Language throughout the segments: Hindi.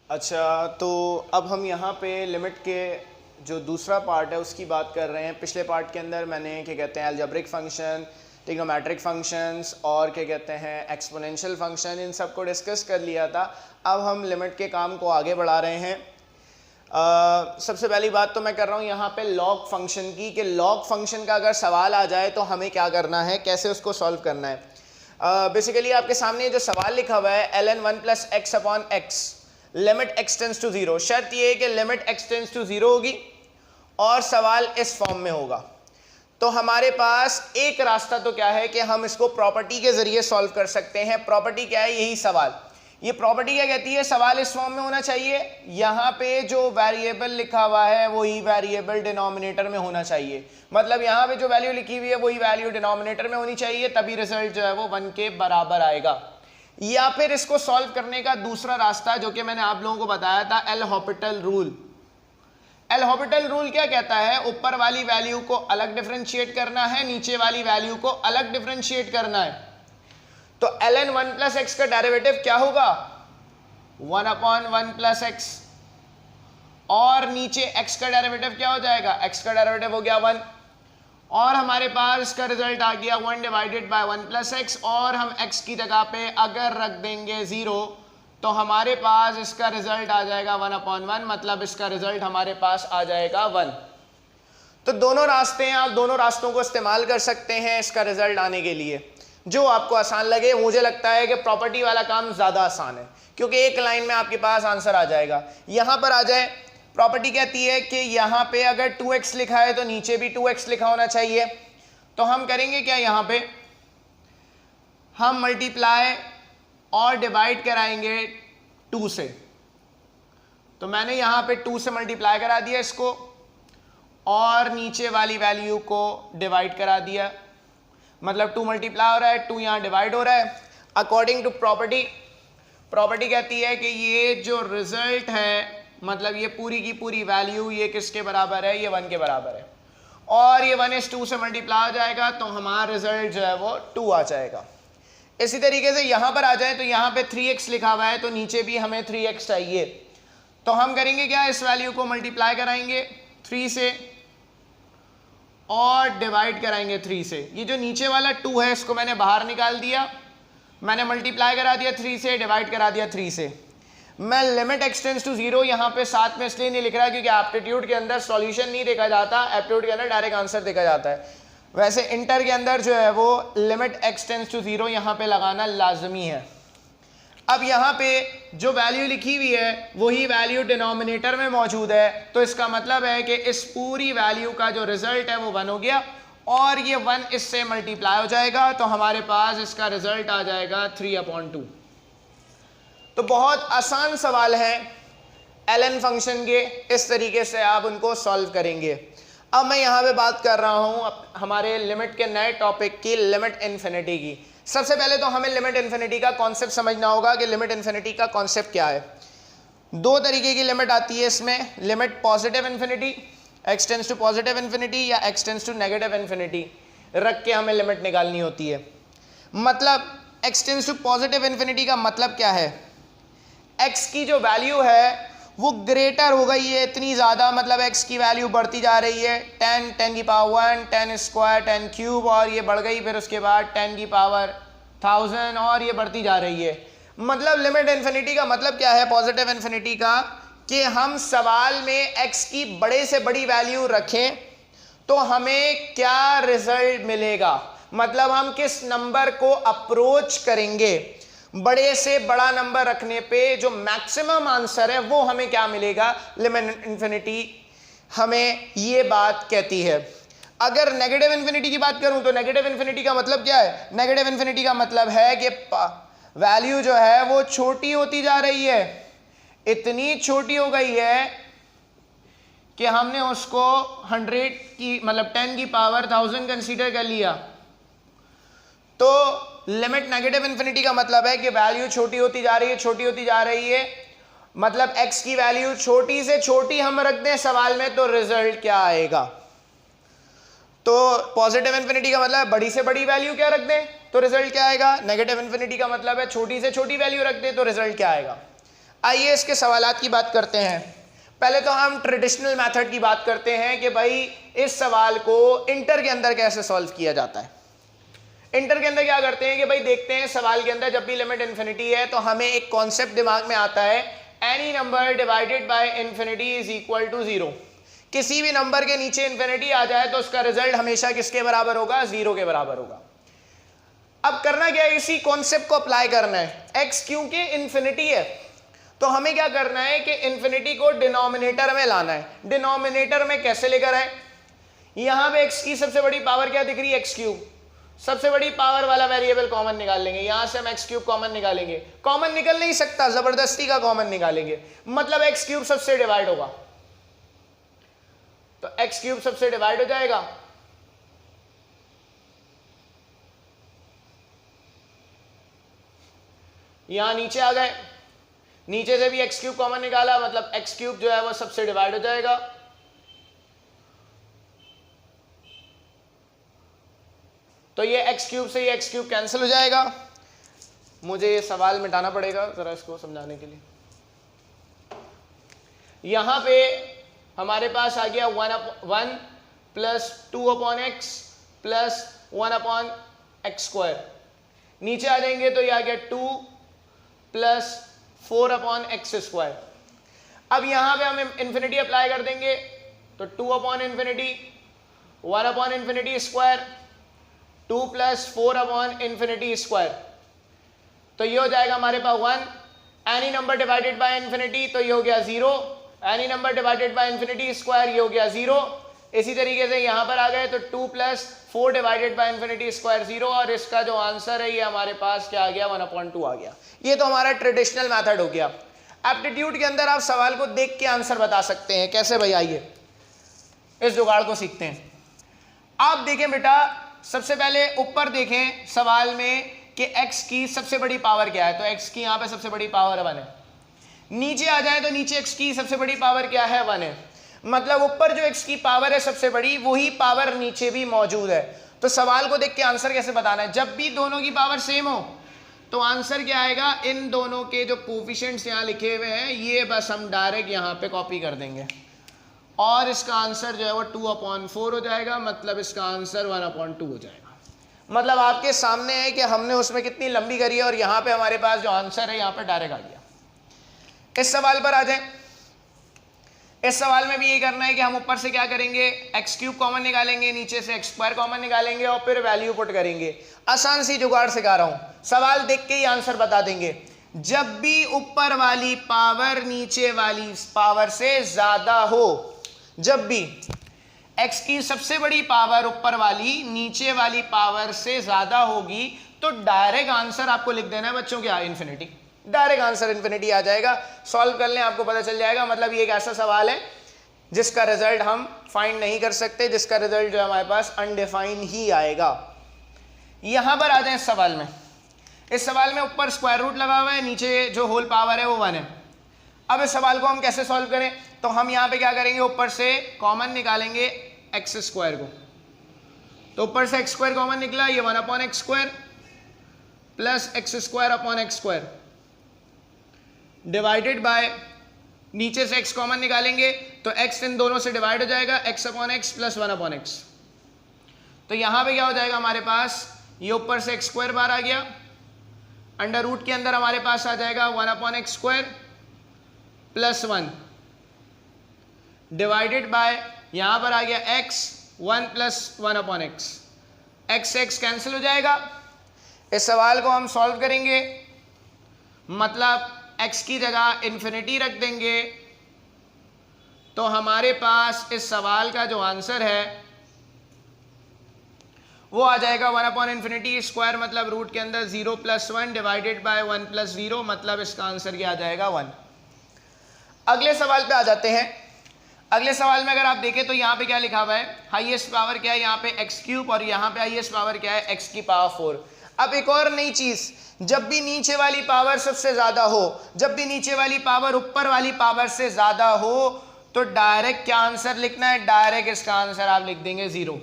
अच्छा, तो अब हम यहाँ पे लिमिट के जो दूसरा पार्ट है उसकी बात कर रहे हैं। पिछले पार्ट के अंदर मैंने क्या कहते हैं अलजेब्रिक फंक्शन, ट्रिग्नोमेट्रिक फंक्शंस और क्या कहते हैं एक्सपोनेंशियल फंक्शन, इन सब को डिस्कस कर लिया था। अब हम लिमिट के काम को आगे बढ़ा रहे हैं। सबसे पहली बात तो मैं कर रहा हूँ यहाँ पे लॉग फंक्शन की, कि लॉग फंक्शन का अगर सवाल आ जाए तो हमें क्या करना है, कैसे उसको सॉल्व करना है। बेसिकली आपके सामने जो सवाल लिखा हुआ है ln 1 + x upon x limit x tends to 0, शर्त ये है कि लिमिट x टेंड्स टू 0 होगी और सवाल इस फॉर्म में होगा। तो हमारे पास एक रास्ता तो क्या है कि हम इसको प्रॉपर्टी के जरिए सॉल्व कर सकते हैं। प्रॉपर्टी क्या है, यही सवाल। ये प्रॉपर्टी क्या कहती है, सवाल इस फॉर्म में होना चाहिए, यहाँ पे जो वेरिएबल लिखा हुआ है वही वेरिएबल डिनोमिनेटर में होना चाहिए। मतलब यहाँ पे जो वैल्यू लिखी हुई है वही वैल्यू डिनोमिनेटर में होनी चाहिए, तभी रिजल्ट जो है वो 1 के बराबर आएगा। या फिर इसको सॉल्व करने का दूसरा रास्ता जो कि मैंने आप लोगों को बताया था, L Hôpital rule. L Hôpital rule क्या कहता है, ऊपर वाली वैल्यू को अलग डिफरेंशिएट करना है, नीचे वाली वैल्यू को अलग डिफरेंशिएट करना है। तो ln 1 + x का डेरिवेटिव क्या होगा, 1/1 + x, और नीचे x का डेरिवेटिव क्या हो जाएगा, x का डेरिवेटिव हो गया 1, और हमारे पास इसका रिजल्ट आ गया 1 / 1 + x, और हम x की जगह पे अगर रख देंगे 0 तो हमारे पास इसका रिजल्ट आ जाएगा 1/1, मतलब इसका रिजल्ट हमारे पास आ जाएगा 1। तो दोनों रास्ते हैं, आप दोनों रास्तों को इस्तेमाल कर सकते हैं इसका रिजल्ट आने के लिए, जो आपको आसान लगे। मुझे लगता है कि प्रॉपर्टी वाला काम ज़्यादा आसान है, क्योंकि एक लाइन में आपके पास आंसर आ जाएगा। यहाँ पर आ जाए, प्रॉपर्टी कहती है कि यहाँ पे अगर 2x लिखा है तो नीचे भी 2x लिखा होना चाहिए। तो हम करेंगे क्या, यहाँ पे हम मल्टीप्लाई और डिवाइड कराएंगे 2 से। तो मैंने यहाँ पे 2 से मल्टीप्लाई करा दिया इसको, और नीचे वाली वैल्यू को डिवाइड करा दिया, मतलब 2 मल्टीप्लाई हो रहा है, 2 यहाँ डिवाइड हो रहा है। अकॉर्डिंग टू प्रॉपर्टी, प्रॉपर्टी कहती है कि ये जो रिजल्ट है, मतलब ये पूरी की पूरी वैल्यू ये किसके बराबर है, ये 1 के बराबर है, और ये 1/2 से मल्टीप्लाई हो जाएगा तो हमारा रिजल्ट जो है वो 2 आ जाएगा। इसी तरीके से यहाँ पर आ जाए तो यहाँ पे 3x लिखा हुआ है तो नीचे भी हमें 3x चाहिए। तो हम करेंगे क्या, इस वैल्यू को मल्टीप्लाई कराएंगे 3 से और डिवाइड कराएंगे 3 से। ये जो नीचे वाला 2 है इसको मैंने बाहर निकाल दिया, मैंने मल्टीप्लाई करा दिया 3 से, डिवाइड करा दिया 3 से। मैं लिमिट x टेंड्स टू 0 यहाँ पे साथ में इसलिए नहीं लिख रहा क्योंकि एप्टीट्यूड के अंदर सॉल्यूशन नहीं देखा जाता, एप्टीट्यूड के अंदर डायरेक्ट आंसर देखा जाता है। वैसे इंटर के अंदर जो है वो लिमिट x टेंड्स टू 0 यहाँ पे लगाना लाजमी है। अब यहाँ पे जो वैल्यू लिखी हुई है वही वैल्यू डिनोमिनेटर में मौजूद है, तो इसका मतलब है कि इस पूरी वैल्यू का जो रिजल्ट है वो 1 हो गया, और ये 1 इससे मल्टीप्लाई हो जाएगा तो हमारे पास इसका रिजल्ट आ जाएगा 3/2। तो बहुत आसान सवाल है ln फंक्शन के, इस तरीके से आप उनको सॉल्व करेंगे। अब मैं यहाँ पे बात कर रहा हूँ हमारे लिमिट के नए टॉपिक की, लिमिट इन्फिनिटी की। सबसे पहले तो हमें लिमिट इन्फिनिटी का कॉन्सेप्ट समझना होगा कि लिमिट इन्फिनिटी का कॉन्सेप्ट क्या है। 2 तरीके की लिमिट आती है इसमें, limit positive infinity, x tends to positive infinity, या x tends to negative infinity रख के हमें लिमिट निकालनी होती है। मतलब x tends to positive infinity का मतलब क्या है, x की जो वैल्यू है वो ग्रेटर हो गई है इतनी ज़्यादा, मतलब x की वैल्यू बढ़ती जा रही है, 10, 10 की पावर 1, 10 स्क्वायर, 10 क्यूब, और ये बढ़ गई, फिर उसके बाद 10 की पावर 1000, और ये बढ़ती जा रही है। मतलब लिमिट इन्फिनिटी का मतलब क्या है पॉजिटिव इन्फिनिटी का, कि हम सवाल में x की बड़े से बड़ी वैल्यू रखें तो हमें क्या रिजल्ट मिलेगा, मतलब हम किस नंबर को अप्रोच करेंगे, बड़े से बड़ा नंबर रखने पे जो मैक्सिमम आंसर है वो हमें क्या मिलेगा, लिमिट इन्फिनिटी हमें ये बात कहती है। अगर नेगेटिव इन्फिनिटी की बात करूं तो नेगेटिव इन्फिनिटी का मतलब क्या है, नेगेटिव इन्फिनिटी का मतलब है कि वैल्यू जो है वो छोटी होती जा रही है, इतनी छोटी हो गई है कि हमने उसको 100 की मतलब 10 की पावर 1000 कंसीडर कर लिया। तो लिमिट नेगेटिव इन्फिनिटी का मतलब है कि वैल्यू छोटी होती जा रही है, छोटी होती जा रही है, मतलब x की वैल्यू छोटी से छोटी हम रख दें सवाल में तो रिजल्ट क्या आएगा। तो पॉजिटिव इन्फिनिटी का मतलब बड़ी से बड़ी वैल्यू क्या रख दें तो रिजल्ट क्या आएगा, नेगेटिव इन्फिनिटी का मतलब है छोटी से छोटी वैल्यू रख दें तो रिजल्ट क्या आएगा। आइए इसके सवालात की बात करते हैं। पहले तो हम ट्रेडिशनल मेथड की बात करते हैं कि भाई इस सवाल को इंटर के अंदर कैसे सॉल्व किया जाता है। इंटर के अंदर क्या करते हैं कि भाई देखते हैं सवाल के अंदर जब भी लिमिट इन्फिनिटी है तो हमें एक कॉन्सेप्ट दिमाग में आता है, any number divided by infinity is equal to zero. किसी भी नंबर के नीचे इन्फिनिटी आ जाए तो उसका रिजल्ट हमेशा किसके बराबर होगा? जीरो के बराबर होगा। अब करना क्या है? इसी कॉन्सेप्ट को अप्लाई करना है। एक्स क्योंकि इन्फिनिटी है तो हमें क्या करना है कि इन्फिनिटी को डिनोमिनेटर में लाना है। डिनोमिनेटर में कैसे लेकर आए? यहां पे एक्स की सबसे बड़ी पावर क्या दिख रही है? X cube. सबसे बड़ी पावर वाला वेरिएबल कॉमन निकाल लेंगे, यहां से हम एक्स क्यूब कॉमन निकालेंगे। कॉमन निकल नहीं सकता, जबरदस्ती का कॉमन निकालेंगे, मतलब एक्स क्यूब सबसे डिवाइड होगा, तो एक्स क्यूब सबसे डिवाइड हो जाएगा। यहां नीचे आ गए, नीचे से भी एक्स क्यूब कॉमन निकाला, मतलब एक्स क्यूब जो है वो सबसे डिवाइड हो जाएगा। तो ये एक्स क्यूब से ये एक्स क्यूब कैंसिल हो जाएगा। मुझे ये सवाल मिटाना पड़ेगा जरा इसको समझाने के लिए। यहां पे हमारे पास आ गया 1 plus 2 upon x plus 1 upon x square. नीचे आ जाएंगे तो ये आ गया 2 प्लस 4 अपॉन एक्स स्क्वायर। अब यहां पे हम इन्फिनिटी अप्लाई कर देंगे तो 2 upon infinity 1 upon infinity square 2 plus 4 upon infinity square, तो ये हो जाएगा हमारे पास 1। Any number divided by infinity तो ये हो गया 0। Any number divided by infinity square ये हो गया 0। इसी तरीके से यहां पर आ गए तो 2 plus 4 divided by infinity square 0, और इसका जो आंसर है ये हमारे पास क्या आ गया? 1/2 आ गया। ये तो हमारा ट्रेडिशनल मेथड हो गया। एप्टीट्यूड के अंदर आप सवाल को देख के आंसर बता सकते हैं। कैसे भाई? आइए इस जुगाड़ को सीखते हैं। आप देखें बेटा, सबसे पहले ऊपर देखें सवाल में कि x की सबसे बड़ी पावर क्या है, तो x की यहां पे सबसे बड़ी पावर 1 है। नीचे आ जाए तो नीचे x की सबसे बड़ी पावर क्या है? 1 है। मतलब ऊपर जो x की पावर है सबसे बड़ी, वही पावर नीचे भी मौजूद है। तो सवाल को देख के आंसर कैसे बताना है? जब भी दोनों की पावर सेम हो तो आंसर क्या आएगा? इन दोनों के जो कोफिशिएंट्स यहां लिखे हुए हैं ये बस हम डायरेक्ट यहां पे कॉपी कर देंगे और इसका आंसर जो है वो 2/4 हो जाएगा, मतलब इसका आंसर 1/2 हो जाएगा। मतलब आपके सामने है कि हमने उसमें कितनी लंबी करी है और यहाँ पे हमारे पास जो आंसर है यहाँ पे डायरेक्ट आ गया। इस सवाल पर आ जाए। इस सवाल में भी ये करना है कि हम ऊपर से क्या करेंगे? एक्स क्यूब कॉमन निकालेंगे, नीचे से एक्स स्क्वायर कॉमन निकालेंगे और फिर वैल्यू पुट करेंगे। आसान सी जुगाड़ सिखा रहा हूँ, सवाल देख के ही आंसर बता देंगे। जब भी ऊपर वाली पावर नीचे वाली पावर से ज्यादा हो, जब भी x की सबसे बड़ी पावर ऊपर वाली नीचे वाली पावर से ज्यादा होगी तो डायरेक्ट आंसर आपको लिख देना है बच्चों क्या? इन्फिनिटी। डायरेक्ट आंसर इन्फिनिटी आ जाएगा। सॉल्व कर लें, आपको पता चल जाएगा। मतलब ये एक ऐसा सवाल है जिसका रिजल्ट हम फाइंड नहीं कर सकते, जिसका रिजल्ट जो है हमारे पास अनडिफाइंड ही आएगा। यहां पर आ जाए इस सवाल में। इस सवाल में ऊपर स्क्वायर रूट लगा हुआ है, नीचे जो होल पावर है वो 1 है। अब इस सवाल को हम कैसे सॉल्व करें? तो हम यहां पे क्या करेंगे? ऊपर से कॉमन निकालेंगे एक्स स्क्वायर को, तो ऊपर से एक्स स्क्वायर कॉमन निकला, ये 1/x square plus x square upon x square divided by, नीचे से x कॉमन निकालेंगे तो x इन दोनों से डिवाइड हो जाएगा, x/x प्लस 1/x। तो यहां पे क्या हो जाएगा हमारे पास? ये ऊपर से एक्स स्क्वायर बाहर आ गया, अंडर रूट के अंदर हमारे पास आ जाएगा 1/x square plus 1 divided by, यहां पर आ गया x 1 प्लस 1/x। x से x कैंसिल हो जाएगा। इस सवाल को हम सॉल्व करेंगे, मतलब x की जगह इन्फिनिटी रख देंगे तो हमारे पास इस सवाल का जो आंसर है वो आ जाएगा 1/∞ स्क्वायर, मतलब रूट के अंदर 0 प्लस 1 डिवाइडेड बाय 1 प्लस 0, मतलब इसका आंसर क्या आ जाएगा? 1। अगले सवाल पे आ जाते हैं। अगले सवाल में अगर आप देखें तो यहाँ पे क्या लिखा हुआ है? हाईएस्ट पावर क्या है? यहाँ पे एक्स क्यूब, और यहाँ पे हाईएस्ट पावर क्या है? एक्स की पावर 4। अब एक और नई चीज, जब भी नीचे वाली पावर सबसे ज्यादा हो, जब भी नीचे वाली पावर ऊपर वाली पावर से ज्यादा हो तो डायरेक्ट क्या आंसर लिखना है? डायरेक्ट इसका आंसर आप लिख देंगे 0।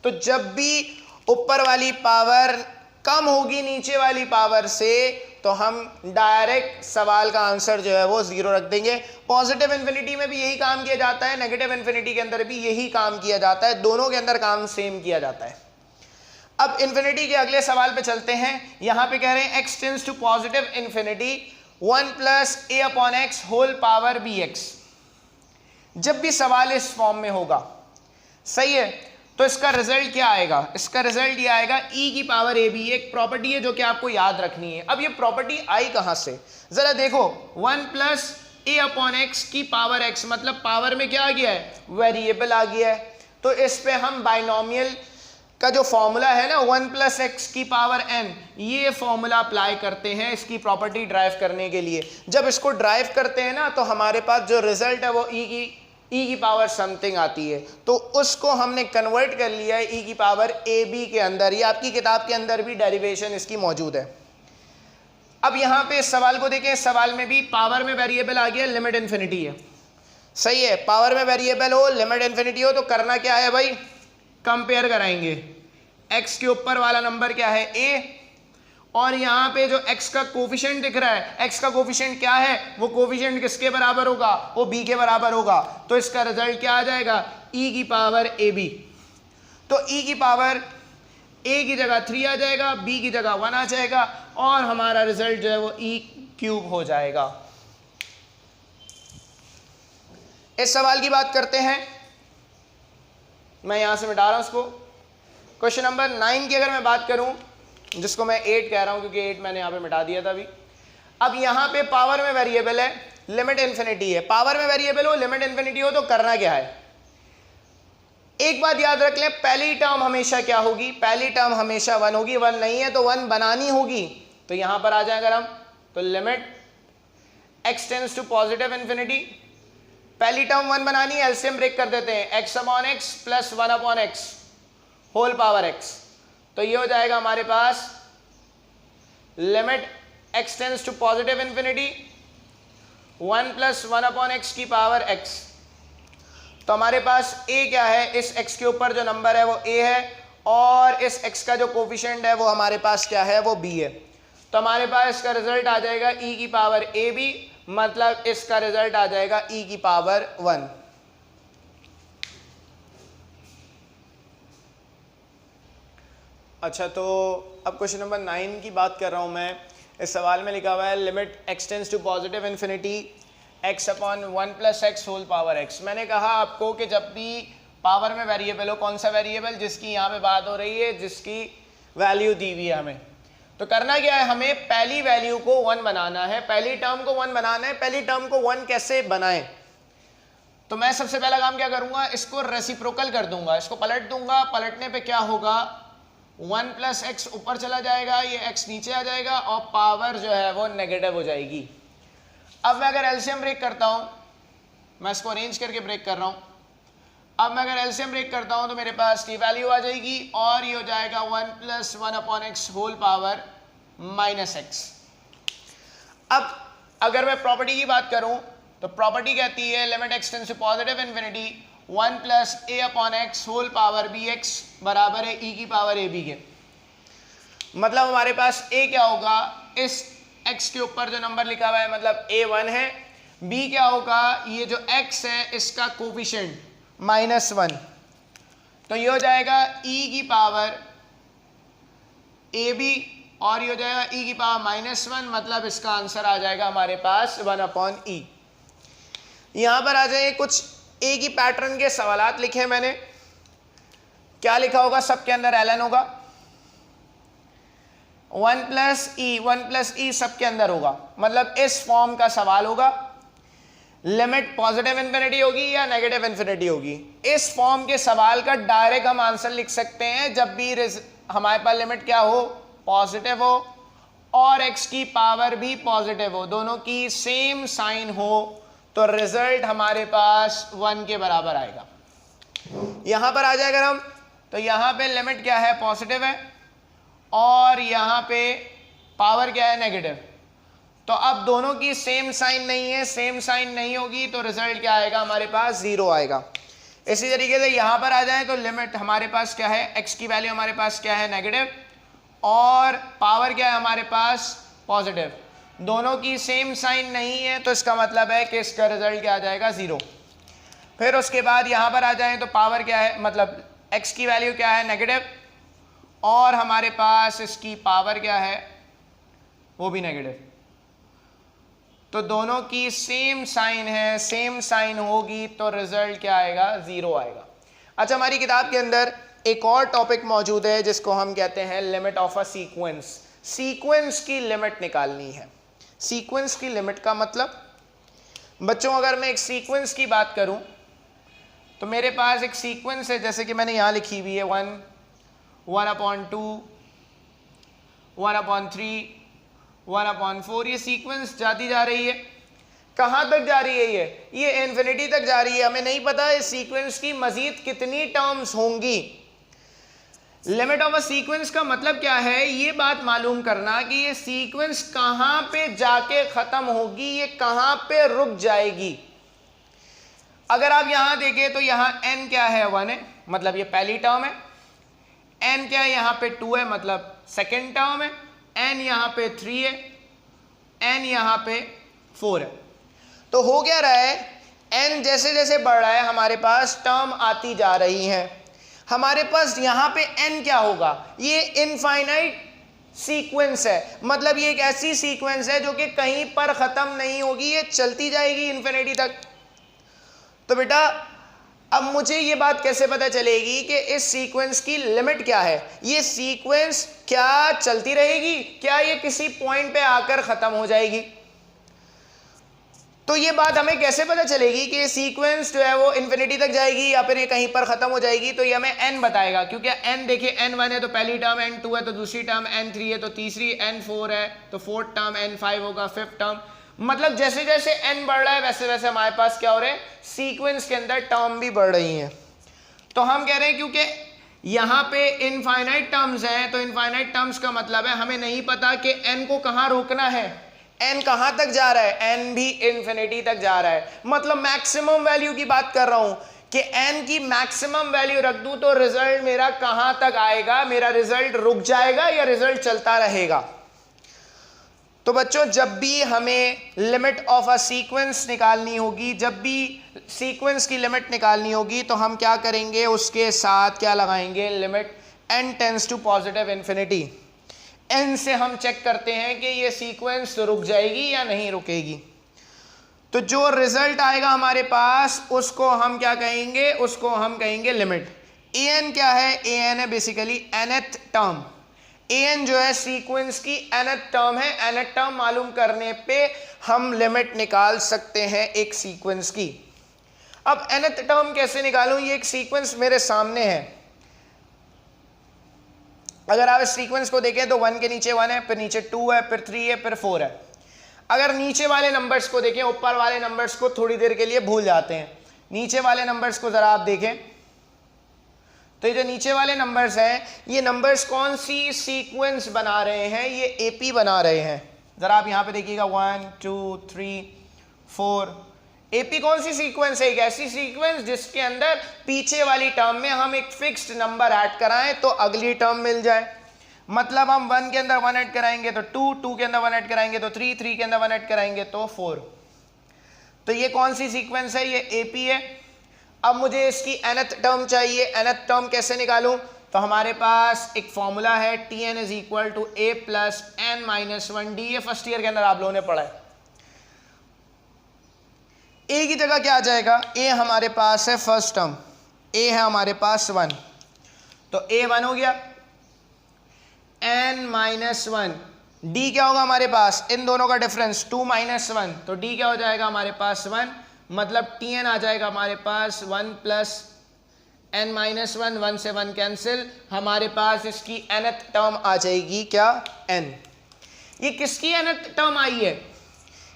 तो जब भी ऊपर वाली पावर कम होगी नीचे वाली पावर से तो तो हम डायरेक्ट सवाल का आंसर जो है वो 0 रख देंगे। पॉजिटिव इन्फिनिटी में भी यही काम किया जाता है, नेगेटिव इन्फिनिटी के अंदर भी यही काम किया जाता है, दोनों के अंदर काम सेम किया जाता है। अब इन्फिनिटी के अगले सवाल पे चलते हैं। यहां पे कह रहे हैं x tends to positive infinity 1 plus a upon x whole power bx। जब भी सवाल इस फॉर्म में होगा, सही है, तो इसका रिजल्ट क्या आएगा? इसका रिजल्ट ये आएगा e की पावर ab। एक प्रॉपर्टी है जो कि आपको याद रखनी है। अब ये प्रॉपर्टी आई कहां से, जरा देखो। 1 प्लस a अपॉन एक्स की पावर x, मतलब पावर में क्या आ गया है? वेरिएबल आ गया है। तो इस पे हम बाइनोमियल का जो फॉर्मूला है ना 1 प्लस एक्स की पावर n, ये फॉर्मूला अप्लाई करते हैं इसकी प्रॉपर्टी ड्राइव करने के लिए। जब इसको ड्राइव करते हैं ना, तो हमारे पास जो रिजल्ट है वो e की पावर समथिंग आती है, तो उसको हमने कन्वर्ट कर लिया है e की पावर ab के अंदर। ये आपकी किताब के अंदर भी डेरिवेशन इसकी मौजूद है। अब यहाँ पे इस सवाल को देखें, इस सवाल में भी पावर में वेरिएबल आ गया, लिमिट इन्फिनिटी है, सही है। पावर में वेरिएबल हो, लिमिट इन्फिनिटी हो, तो करना क्या है भाई? कंपेयर कराएंगे। x के ऊपर वाला नंबर क्या है? a, और यहाँ पे जो x का कोफिशिएंट दिख रहा है, x का कोफिशिएंट क्या है? वो कोफिशिएंट किसके बराबर होगा? वो b के बराबर होगा। तो इसका रिजल्ट क्या आ जाएगा? e की पावर ab। तो e की पावर a की जगह 3 आ जाएगा, b की जगह 1 आ जाएगा, और हमारा रिजल्ट जो है वो e क्यूब हो जाएगा। इस सवाल की बात करते हैं, मैं यहां से मिटा रहा हूं उसको। क्वेश्चन नंबर 9 की अगर मैं बात करूं, जिसको मैं 8 कह रहा हूं क्योंकि 8 मैंने यहां पे मिटा दिया था अभी। अब यहां पे पावर में वेरिएबल है, लिमिट इन्फिनिटी है। पावर में वेरिएबल हो, लिमिट इन्फिनिटी हो, तो करना क्या है? एक बात याद रख लें, पहली टर्म हमेशा क्या होगी? पहली टर्म हमेशा 1 होगी। 1 नहीं है तो 1 बनानी होगी। तो यहां पर आ जाए अगर हम, तो limit x tends to positive infinity, पहली टर्म 1 बनानी है, एलसीएम ब्रेक कर देते हैं, x upon x plus 1 upon x whole power x। तो ये हो जाएगा हमारे पास limit x tends to positive infinity 1 plus 1 upon x की पावर x। तो हमारे पास a क्या है? इस x के ऊपर जो नंबर है वो a है, और इस x का जो कोफिशिएंट है वो हमारे पास क्या है? वो b है। तो हमारे पास इसका रिजल्ट आ जाएगा e की पावर ab, मतलब इसका रिजल्ट आ जाएगा e की पावर 1। अच्छा, तो अब क्वेश्चन नंबर 9 की बात कर रहा हूं मैं। इस सवाल में लिखा हुआ है limit x tends to positive infinity x upon 1 plus x whole power x। मैंने कहा आपको कि जब भी पावर में वेरिएबल हो, कौन सा वेरिएबल? जिसकी यहाँ पे बात हो रही है, जिसकी वैल्यू दी हुई है हमें, तो करना क्या है? हमें पहली वैल्यू को 1 बनाना है, पहली टर्म को 1 बनाना है। पहली टर्म को 1 कैसे बनाएं? तो मैं सबसे पहला काम क्या करूंगा? इसको रेसिप्रोकल कर दूंगा, इसको पलट दूंगा। पलटने पे क्या होगा? 1 प्लस एक्स ऊपर चला जाएगा, ये x नीचे आ जाएगा, और पावर जो है वो नेगेटिव हो जाएगी। अब मैं अगर एलसीएम ब्रेक करता हूं, मैं इसको अरेंज करके ब्रेक कर रहा हूं। अब मैं अगर एलसीएम ब्रेक करता हूं तो मेरे पास की वैल्यू आ जाएगी, और ये हो जाएगा 1 plus 1 upon x whole power minus x. अब अगर मैं प्रॉपर्टी की बात करूं, तो प्रॉपर्टी कहती है limit x tends to positive infinity 1 plus a upon x whole power bx बराबर है e की पावर ab के। मतलब हमारे पास a क्या होगा? इस x के ऊपर जो नंबर लिखा हुआ है, मतलब a 1 है। b क्या होगा? ये जो x है इसका कोफिशिएंट -1, तो ये हो जाएगा e की पावर ab, और ये हो जाएगा e की पावर -1, मतलब इसका आंसर आ जाएगा हमारे पास 1 अपॉन e। यहां पर आ जाए कुछ a की पैटर्न के सवालात लिखे हैं मैंने। क्या लिखा होगा? सबके अंदर ln होगा, 1 प्लस e सबके अंदर होगा, मतलब इस फॉर्म का सवाल होगा। लिमिट पॉजिटिव इन्फिनिटी होगी या नेगेटिव इन्फिनिटी होगी? इस फॉर्म के सवाल का डायरेक्ट हम आंसर लिख सकते हैं जब भी हमारे पास लिमिट क्या हो? पॉजिटिव हो, और x की पावर भी पॉजिटिव हो, दोनों की सेम साइन हो, तो रिजल्ट हमारे पास 1 के बराबर आएगा। यहां पर आ जाए अगर हम, तो यहां पे लिमिट क्या है? पॉजिटिव है, और यहां पे पावर क्या है? नेगेटिव। तो अब दोनों की सेम साइन नहीं है, सेम साइन नहीं होगी, तो रिजल्ट क्या आएगा? हमारे पास 0 आएगा। इसी तरीके से यहां पर आ जाए तो लिमिट हमारे पास क्या है? x की वैल्यू हमारे पास क्या है? नेगेटिव, और पावर क्या है हमारे पास? पॉजिटिव, दोनों की सेम साइन नहीं है तो इसका मतलब है कि इसका रिजल्ट क्या आ जाएगा 0। फिर उसके बाद यहाँ पर आ जाए तो पावर क्या है, मतलब x की वैल्यू क्या है नेगेटिव, और हमारे पास इसकी पावर क्या है वो भी नेगेटिव, तो दोनों की सेम साइन है, सेम साइन होगी तो रिजल्ट क्या आएगा 0 आएगा। अच्छा, हमारी किताब के अंदर एक और टॉपिक मौजूद है जिसको हम कहते हैं limit of a sequence. Sequence की लिमिट निकालनी है। सीक्वेंस की लिमिट का मतलब बच्चों, अगर मैं एक सीक्वेंस की बात करूं तो मेरे पास एक सीक्वेंस है, जैसे कि मैंने यहां लिखी हुई है 1, 1/2, 1/3, 1/4, ये सीक्वेंस जाती जा रही है। कहां तक जा रही है? ये इन्फिनिटी तक जा रही है। हमें नहीं पता इस सीक्वेंस की मजीद कितनी टर्म्स होंगी। लिमिट ऑफ अ सीक्वेंस का मतलब क्या है, ये बात मालूम करना कि ये सीक्वेंस कहां पे जाके खत्म होगी, ये कहां पे रुक जाएगी। अगर आप यहां देखें तो यहां n क्या है 1 है, मतलब ये पहली टर्म है। n क्या है यहां पे 2 है, मतलब सेकेंड टर्म है। n यहां पे 3 है, n यहां पे 4 है। तो हो क्या रहा है, n जैसे जैसे बढ़ रहा है हमारे पास टर्म आती जा रही है। हमारे पास यहाँ पे n क्या होगा, ये इनफाइनाइट सीक्वेंस है, मतलब ये एक ऐसी सीक्वेंस है जो कि कहीं पर ख़त्म नहीं होगी, ये चलती जाएगी इन्फिनिटी तक। तो बेटा अब मुझे ये बात कैसे पता चलेगी कि इस सीक्वेंस की लिमिट क्या है? ये सीक्वेंस क्या चलती रहेगी, क्या ये किसी पॉइंट पे आकर ख़त्म हो जाएगी? तो ये बात हमें कैसे पता चलेगी कि ये सीक्वेंस जो है वो इन्फिनिटी तक जाएगी या फिर ये कहीं पर ख़त्म हो जाएगी? तो ये हमें n बताएगा, क्योंकि n देखिए n1 है तो पहली टर्म, n2 है तो दूसरी टर्म, n3 है तो तीसरी, n4 है तो फोर्थ टर्म, n5 होगा फिफ्थ टर्म। मतलब जैसे जैसे n बढ़ रहा है वैसे वैसे हमारे पास क्या हो रहे हैं, सीक्वेंस के अंदर टर्म भी बढ़ रही हैं। तो हम कह रहे हैं क्योंकि यहाँ पे इनफाइनाइट टर्म्स हैं, तो इनफाइनाइट टर्म्स का मतलब है हमें नहीं पता कि n को कहाँ रोकना है, n कहाँ तक जा रहा है, n भी इन्फिनिटी तक जा रहा है। मतलब मैक्सिमम वैल्यू की बात कर रहा हूं कि n की मैक्सिमम वैल्यू रख दूं तो रिजल्ट मेरा कहां तक आएगा, मेरा रिजल्ट रुक जाएगा या रिजल्ट चलता रहेगा। तो बच्चों जब भी हमें लिमिट ऑफ अ सीक्वेंस निकालनी होगी, जब भी सीक्वेंस की लिमिट निकालनी होगी तो हम क्या करेंगे, उसके साथ क्या लगाएंगे, limit n tends to positive infinity. n से हम चेक करते हैं कि ये सीक्वेंस रुक जाएगी या नहीं रुकेगी। तो जो रिजल्ट आएगा हमारे पास उसको हम क्या कहेंगे, उसको हम कहेंगे लिमिट। an क्या है, an है बेसिकली nth टर्म। an जो है सीक्वेंस की nth टर्म है। nth टर्म मालूम करने पे हम लिमिट निकाल सकते हैं एक सीक्वेंस की। अब nth टर्म कैसे निकालूं, ये एक सीक्वेंस मेरे सामने है। अगर आप इस सीक्वेंस को देखें तो 1 के नीचे 1 है, फिर नीचे 2 है, फिर 3 है, फिर 4 है। अगर नीचे वाले नंबर्स को देखें, ऊपर वाले नंबर्स को थोड़ी देर के लिए भूल जाते हैं, नीचे वाले नंबर्स को ज़रा आप देखें तो ये जो नीचे वाले नंबर्स हैं, ये नंबर्स कौन सी सीक्वेंस बना रहे हैं, ये एपी बना रहे हैं। ज़रा आप यहाँ पे देखिएगा 1 2 3 4। एपी कौन सी सीक्वेंस है, एक ऐसी सीक्वेंस जिसके अंदर पीछे वाली टर्म में हम एक फिक्स्ड नंबर ऐड कराएं तो अगली टर्म मिल जाए। मतलब हम 1 के अंदर 1 ऐड कराएंगे तो 2, 2 के अंदर 1 ऐड कराएंगे तो 3, 3 के अंदर 1 ऐड कराएंगे तो 4। तो ये कौन सी सीक्वेंस है, ये एपी है। अब मुझे इसकी nth टर्म चाहिए। nth टर्म कैसे निकालूं, तो हमारे पास एक फॉर्मूला है Tn is equal to a plus n minus 1d। ये फर्स्ट ईयर के अंदर आप लोगों ने पढ़ा है। a की जगह क्या आ जाएगा, a हमारे पास है फर्स्ट टर्म, a है हमारे पास 1, तो a 1 हो गया, n माइनस 1, d क्या होगा हमारे पास, इन दोनों का डिफरेंस 2 माइनस 1, तो d क्या हो जाएगा हमारे पास 1, मतलब Tn आ जाएगा हमारे पास 1 प्लस n माइनस 1, 1 से 1 कैंसिल, हमारे पास इसकी nth टर्म आ जाएगी क्या, n। ये किसकी nth टर्म आई है,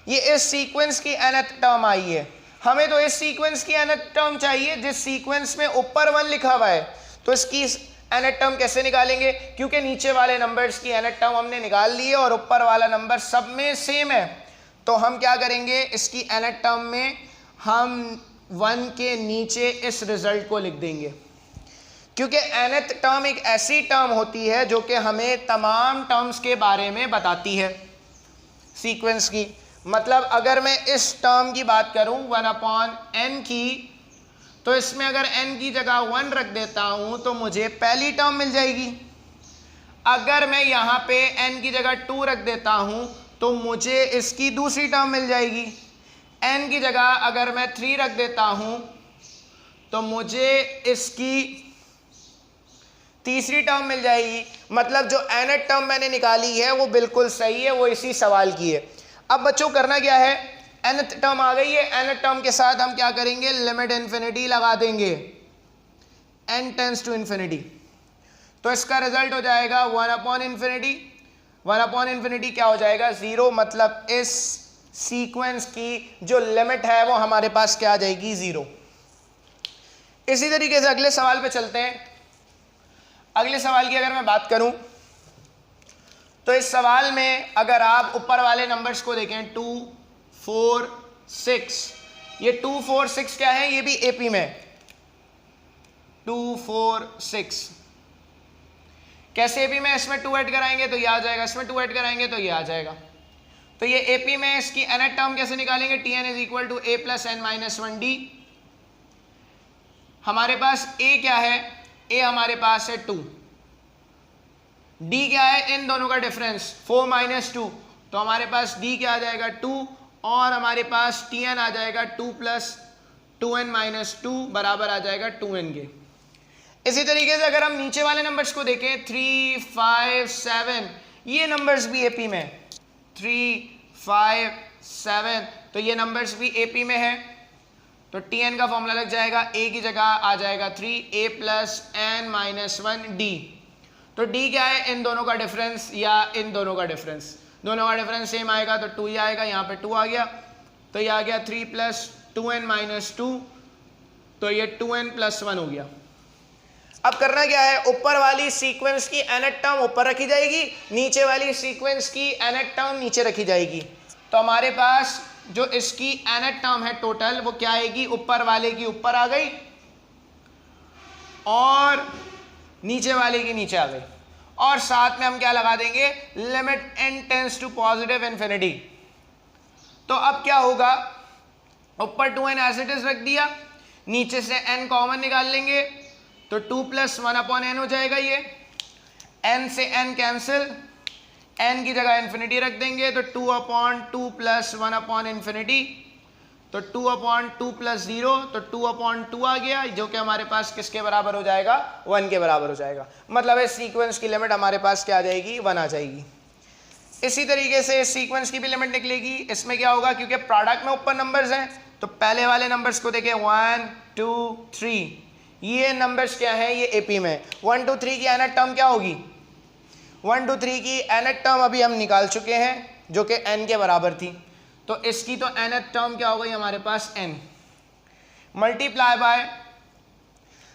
ये इस सीक्वेंस की nth टर्म आई है। हमें तो इस सीक्वेंस की nth टर्म चाहिए जिस सीक्वेंस में ऊपर 1 लिखा हुआ है। तो इसकी nth टर्म कैसे निकालेंगे, क्योंकि नीचे वाले नंबर्स की nth टर्म हमने निकाल ली है और ऊपर वाला नंबर सब में सेम है। तो हम क्या करेंगे, इसकी nth टर्म में हम 1 के नीचे इस रिजल्ट को लिख देंगे, क्योंकि nth टर्म एक ऐसी टर्म होती है जो कि हमें तमाम टर्म्स के बारे में बताती है। सीक्वेंस की। मतलब अगर मैं इस टर्म की बात करूं 1/n की, तो इसमें अगर n की जगह 1 रख देता हूं तो मुझे पहली टर्म मिल जाएगी। अगर मैं यहाँ पे n की जगह 2 रख देता हूं तो मुझे इसकी दूसरी टर्म मिल जाएगी। n की जगह अगर मैं 3 रख देता हूं तो मुझे इसकी तीसरी टर्म मिल जाएगी। मतलब जो nth टर्म मैंने निकाली है वो बिल्कुल सही है, वो इसी सवाल की है। अब बच्चों करना क्या है, nth टर्म आ गई है, nth टर्म के साथ हम क्या करेंगे, लिमिट इन्फिनिटी लगा देंगे, n टेंड्स टू इन्फिनिटी। तो इसका रिजल्ट हो जाएगा 1/∞। 1/∞ क्या हो जाएगा, 0। मतलब इस सीक्वेंस की जो लिमिट है वो हमारे पास क्या आ जाएगी, 0। इसी तरीके से अगले सवाल पे चलते हैं। अगले सवाल की अगर मैं बात करूं तो इस सवाल में अगर आप ऊपर वाले नंबर्स को देखें 2, 4, 6, ये 2, 4, 6 क्या है, ये भी एपी में 2, 4, 6 कैसे एपी में, इसमें 2 ऐड कराएंगे तो ये आ जाएगा, इसमें 2 ऐड कराएंगे तो ये आ जाएगा। तो ये एपी में इसकी nth टर्म कैसे निकालेंगे, tn is equal to a plus n minus 1d। हमारे पास a क्या है, a हमारे पास है 2, d क्या है, इन दोनों का डिफरेंस 4 माइनस 2, तो हमारे पास d क्या आ जाएगा 2, और हमारे पास tn आ जाएगा 2 प्लस 2n माइनस 2 बराबर आ जाएगा 2n के। इसी तरीके से अगर हम नीचे वाले नंबर्स को देखें 3, 5, 7, ये नंबर्स भी एपी में 3, 5, 7, तो ये नंबर्स भी एपी में है। तो tn का फॉर्मूला लग जाएगा, a की जगह आ जाएगा 3a plus n minus 1d। तो d क्या है, इन दोनों का डिफरेंस या इन दोनों का डिफरेंस, दोनों का डिफरेंस सेम आएगा तो 2 ही आएगा, यहाँ पे 2 आ गया, तो ये आ गया 3 प्लस 2n माइनस 2, तो ये 2n प्लस 1 हो गया। अब करना क्या है, ऊपर वाली सीक्वेंस की nth टर्म ऊपर रखी जाएगी, नीचे वाली सीक्वेंस की nth टर्म नीचे रखी जाएगी। तो हमारे पास जो इसकी nth टर्म है टोटल वो क्या आएगी, ऊपर वाले की ऊपर आ गई और नीचे वाले की नीचे आ गई, और साथ में हम क्या लगा देंगे, limit n tends to positive infinity. तो अब क्या होगा, ऊपर 2n एज इट इज रख दिया, नीचे से n कॉमन निकाल लेंगे तो 2 प्लस 1/n हो जाएगा। ये n से n कैंसिल, n की जगह इन्फिनिटी रख देंगे तो 2/2 प्लस 1/∞, तो 2/2 प्लस 0, तो 2/2 आ गया, जो कि हमारे पास किसके बराबर हो जाएगा, 1 के बराबर हो जाएगा। मतलब इस सीक्वेंस की लिमिट हमारे पास क्या आ जाएगी, 1 आ जाएगी। इसी तरीके से इस सीक्वेंस की भी लिमिट निकलेगी। इसमें क्या होगा, क्योंकि प्रोडक्ट में ऊपर नंबर्स हैं तो पहले वाले नंबर्स को देखें 1, 2, 3, ये नंबर्स क्या है, ये एपी में 1, 2, 3 की nth टर्म क्या होगी, 1, 2, 3 की nth टर्म अभी हम निकाल चुके हैं जो कि n के बराबर थी। तो इसकी तो nth टर्म क्या हो गई हमारे पास, n मल्टीप्लाई बाय,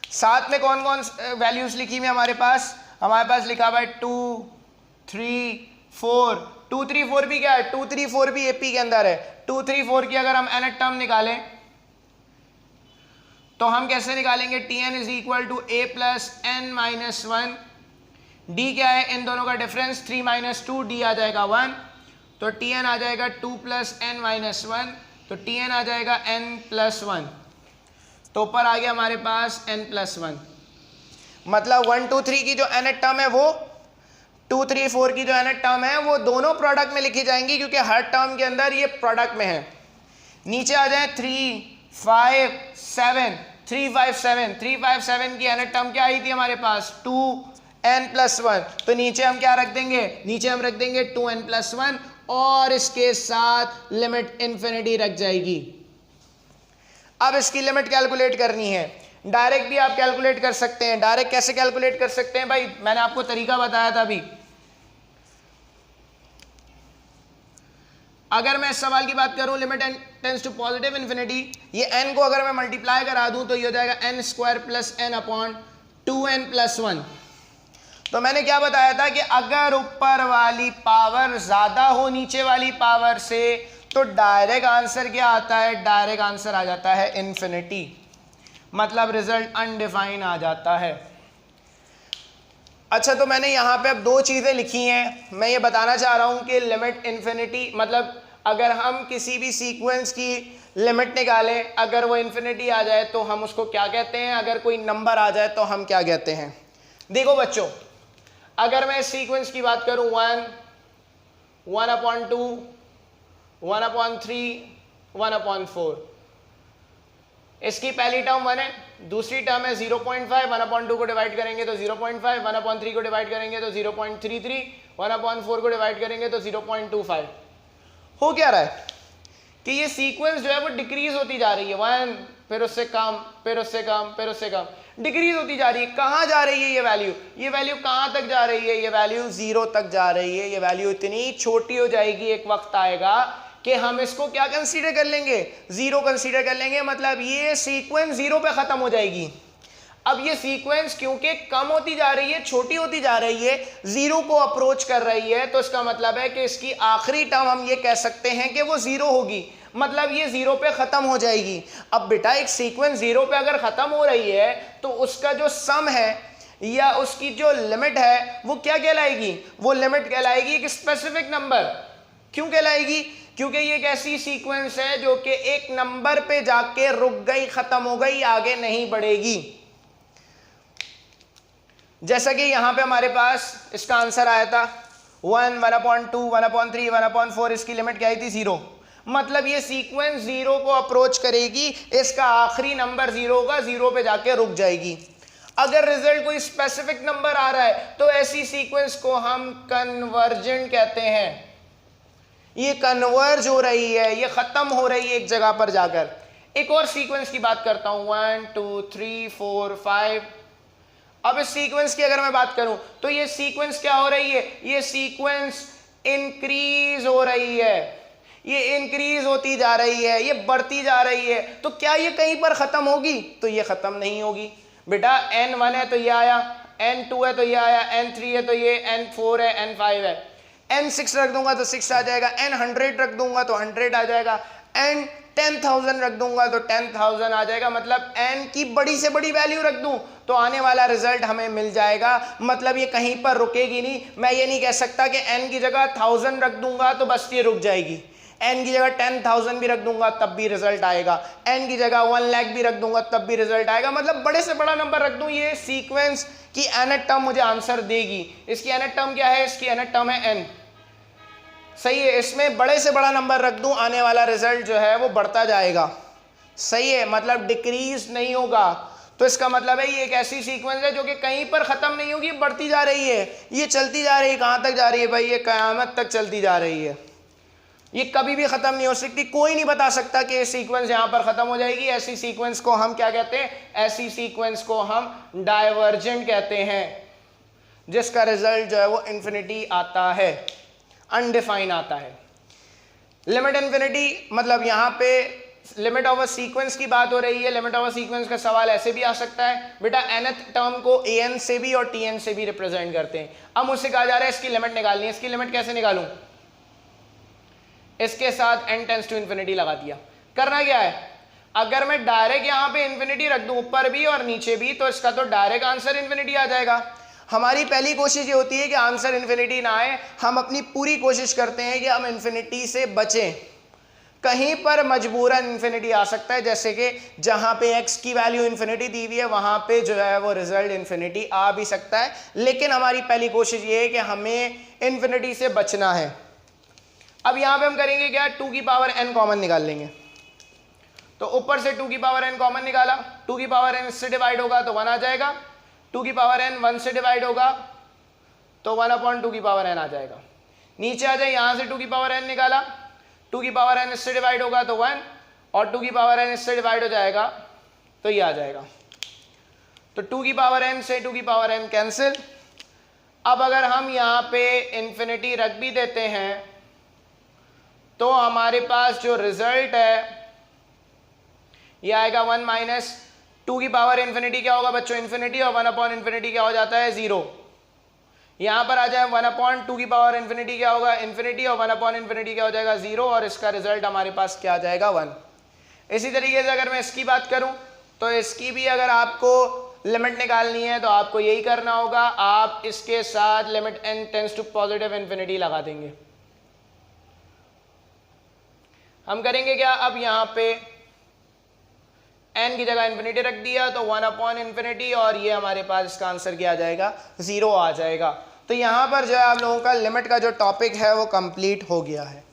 साथ में कौन कौन वैल्यूज लिखी हुई हमारे पास लिखा हुआ है 2, 3, 4, 2, 3, 4 भी क्या है, 2, 3, 4 भी एपी के अंदर है। 2, 3, 4 की अगर हम nth टर्म निकालें तो हम कैसे निकालेंगे, tn is equal to a plus n minus 1, d क्या है, इन दोनों का डिफरेंस 3 माइनस 2, d आ जाएगा 1, तो tn आ जाएगा 2 प्लस n माइनस 1, तो tn आ जाएगा n प्लस 1, तो ऊपर आ गया हमारे पास n प्लस 1। मतलब 1, 2, 3 की जो nth टर्म है वो 2, 3, 4 की जो nth टर्म है वो दोनों प्रोडक्ट में लिखी जाएंगी, क्योंकि हर टर्म के अंदर ये प्रोडक्ट में है। नीचे आ जाए 3, 5, 7, 3, 5, 7, 3, 5, 7 की nth टर्म क्या आई थी हमारे पास, 2n प्लस 1, तो नीचे हम क्या रख देंगे, नीचे हम रख देंगे 2n प्लस 1 और इसके साथ लिमिट इन्फिनिटी रख जाएगी। अब इसकी लिमिट कैलकुलेट करनी है, डायरेक्ट भी आप कैलकुलेट कर सकते हैं। डायरेक्ट कैसे कैलकुलेट कर सकते हैं भाई, मैंने आपको तरीका बताया था अभी। अगर मैं इस सवाल की बात करूं, limit n tends to positive infinity, ये n को अगर मैं मल्टीप्लाई करा दूं तो ये हो जाएगा n square plus n upon 2n plus 1। तो मैंने क्या बताया था कि अगर ऊपर वाली पावर ज्यादा हो नीचे वाली पावर से तो डायरेक्ट आंसर क्या आता है, डायरेक्ट आंसर आ जाता है इन्फिनिटी, मतलब रिजल्ट अनडिफाइन आ जाता है। अच्छा, तो मैंने यहाँ पे अब दो चीज़ें लिखी हैं। मैं ये बताना चाह रहा हूँ कि लिमिट इन्फिनिटी मतलब अगर हम किसी भी सीक्वेंस की लिमिट निकालें, अगर वो इन्फिनिटी आ जाए तो हम उसको क्या कहते हैं, अगर कोई नंबर आ जाए तो हम क्या कहते हैं। देखो बच्चों, अगर मैं सीक्वेंस की बात करूँ 1, 1/2, 1/3, 1/4, इसकी पहली टर्म 1 है, दूसरी टर्म है 0.5, 1/2 को डिवाइड करेंगे तो 0.5, 1/3 को डिवाइड करेंगे तो 0.33, 1/4 को डिवाइड करेंगे तो 0.25। हो क्या रहा है कि ये सीक्वेंस जो है वो डिक्रीज होती जा रही है, 1 फिर उससे कम, फिर उससे कम, फिर उससे कम, डिक्रीज होती जा रही है। कहाँ जा रही है ये वैल्यू कहाँ तक जा रही है, ये वैल्यू 0 तक जा रही है। ये वैल्यू इतनी छोटी हो जाएगी, एक वक्त आएगा कि हम इसको क्या कंसीडर कर लेंगे, 0 कंसीडर कर लेंगे। मतलब ये सीक्वेंस 0 पे खत्म हो जाएगी। अब ये सीक्वेंस क्योंकि कम होती जा रही है, छोटी होती जा रही है, 0 को अप्रोच कर रही है, तो इसका मतलब है कि इसकी आखिरी टर्म हम ये कह सकते हैं कि वो 0 होगी, मतलब ये 0 पे खत्म हो जाएगी। अब बेटा एक सीक्वेंस 0 पे अगर खत्म हो रही है तो उसका जो सम है या उसकी जो लिमिट है वो क्या कहलाएगी, वो लिमिट कहलाएगी एक स्पेसिफिक नंबर। क्यों कहलाएगी, क्योंकि ये एक ऐसी सीक्वेंस है जो कि एक नंबर पे जाके रुक गई, खत्म हो गई, आगे नहीं बढ़ेगी। जैसा कि यहां पे हमारे पास इसका आंसर आया था 1, 1/2, 1/3, 1/4, इसकी लिमिट क्या आई थी 0। मतलब ये सीक्वेंस 0 को अप्रोच करेगी, इसका आखिरी नंबर 0 होगा, 0 पे जाके रुक जाएगी। अगर रिजल्ट कोई स्पेसिफिक नंबर आ रहा है तो ऐसी सीक्वेंस को हम कन्वर्जेंट कहते हैं। ये कन्वर्ज हो रही है, ये खत्म हो रही है एक जगह पर जाकर। एक और सीक्वेंस की बात करता हूं 1, 2, 3, 4, 5। अब इस सीक्वेंस की अगर मैं बात करूं तो ये सीक्वेंस क्या हो रही है, ये सीक्वेंस इंक्रीज हो रही है, ये इंक्रीज होती जा रही है, ये बढ़ती जा रही है। तो क्या ये कहीं पर खत्म होगी, तो ये खत्म नहीं होगी। बेटा n1 है तो ये आया, n2 है तो ये आया, n3 है तो ये, n4 है, n5 है, n6 रख दूंगा तो 6 आ जाएगा, n100 रख दूंगा तो 100 आ जाएगा, n10,000 रख दूंगा तो 10,000 आ जाएगा। मतलब n की बड़ी से बड़ी वैल्यू रख दूं तो आने वाला रिजल्ट हमें मिल जाएगा। मतलब ये कहीं पर रुकेगी नहीं। मैं ये नहीं कह सकता कि n की जगह 1000 रख दूंगा तो बस ये रुक जाएगी, n की जगह 10,000 भी रख दूंगा तब भी रिजल्ट आएगा, n की जगह 1 लाख भी रख दूंगा तब भी रिजल्ट आएगा। मतलब बड़े से बड़ा नंबर रख दूं, ये सीक्वेंस की nth टर्म मुझे आंसर देगी। इसकी nth टर्म क्या है, इसकी nth टर्म है n। सही है, इसमें बड़े से बड़ा नंबर रख दूं, आने वाला रिजल्ट जो है वो बढ़ता जाएगा। सही है, मतलब डिक्रीज नहीं होगा। तो इसका मतलब है ये एक ऐसी सीक्वेंस है जो कि कहीं पर खत्म नहीं होगी, बढ़ती जा रही है, ये चलती जा रही है। कहां तक जा रही है भाई, ये कयामत तक चलती जा रही है, ये कभी भी खत्म नहीं हो सकती। कोई नहीं बता सकता कि ये सीक्वेंस यहां पर खत्म हो जाएगी। ऐसी सीक्वेंस को हम क्या कहते हैं, ऐसी सीक्वेंस को हम डाइवर्जेंट कहते हैं, जिसका रिजल्ट जो है वो इंफिनिटी आता है, अनडिफाइन आता है। लिमिट इन्फिनिटी मतलब यहां पे लिमिट ऑफ अ सीक्वेंस की बात हो रही है। लिमिट ऑफ अ सीक्वेंस का सवाल ऐसे भी आ सकता है बेटा, nth टर्म को an से भी और tn से भी रिप्रेजेंट करते हैं। अब मुझसे कहा जा रहा है इसकी लिमिट निकालनी है। इसकी लिमिट कैसे निकालूं, इसके साथ n टेंड्स टू इन्फिनिटी लगा दिया। करना क्या है, अगर मैं डायरेक्ट यहां पे इन्फिनिटी रख दूं ऊपर भी और नीचे भी, तो इसका तो डायरेक्ट आंसर इन्फिनिटी आ जाएगा। हमारी पहली कोशिश ये होती है कि आंसर इन्फिनिटी ना आए। हम अपनी पूरी कोशिश करते हैं कि हम इन्फिनिटी से बचें। कहीं पर मजबूरन इन्फिनिटी आ सकता है, जैसे कि जहां पे x की वैल्यू इन्फिनिटी दी हुई है वहां पे जो है वो रिजल्ट इन्फिनिटी आ भी सकता है। लेकिन हमारी पहली कोशिश ये है कि हमें इन्फिनिटी से बचना है। अब यहां पे हम करेंगे क्या, 2 की पावर n कॉमन निकाल लेंगे। तो ऊपर से 2 की पावर n कॉमन निकाला, 2 की पावर n इससे डिवाइड होगा तो 1 आ जाएगा, 2 की पावर n 1 से डिवाइड होगा तो 1/2 की पावर n आ जाएगा। नीचे आ जाए, यहां से 2 की पावर n निकाला, 2 की पावर n इससे डिवाइड होगा तो 1, और 2 की पावर n इससे डिवाइड हो जाएगा तो ये आ जाएगा। तो 2 की पावर n से 2 की पावर n कैंसिल। अब अगर हम यहाँ पे इन्फिनिटी रख भी देते हैं तो हमारे पास जो रिजल्ट है ये आएगा 1 माइनस 2 की पावर इन्फिनिटी क्या होगा बच्चों, इन्फिनिटी, और 1/इन्फिनिटी क्या हो जाता है, 0। यहां पर आ जाए 1/2 की पावर इन्फिनिटी क्या होगा, इन्फिनिटी, और 1/इन्फिनिटी क्या हो जाएगा, 0, और इसका रिजल्ट हमारे पास क्या आ जाएगा, 1। इसी तरीके से अगर मैं इसकी बात करूं तो इसकी भी अगर आपको लिमिट निकालनी है तो आपको यही करना होगा, आप इसके साथ limit n tends to positive infinity लगा देंगे। हम करेंगे क्या, अब यहाँ पे n की जगह इन्फिनिटी रख दिया तो 1/∞, और ये हमारे पास इसका आंसर क्या आ जाएगा, 0 आ जाएगा। तो यहाँ पर जो है आप लोगों का लिमिट का जो टॉपिक है वो कंप्लीट हो गया है।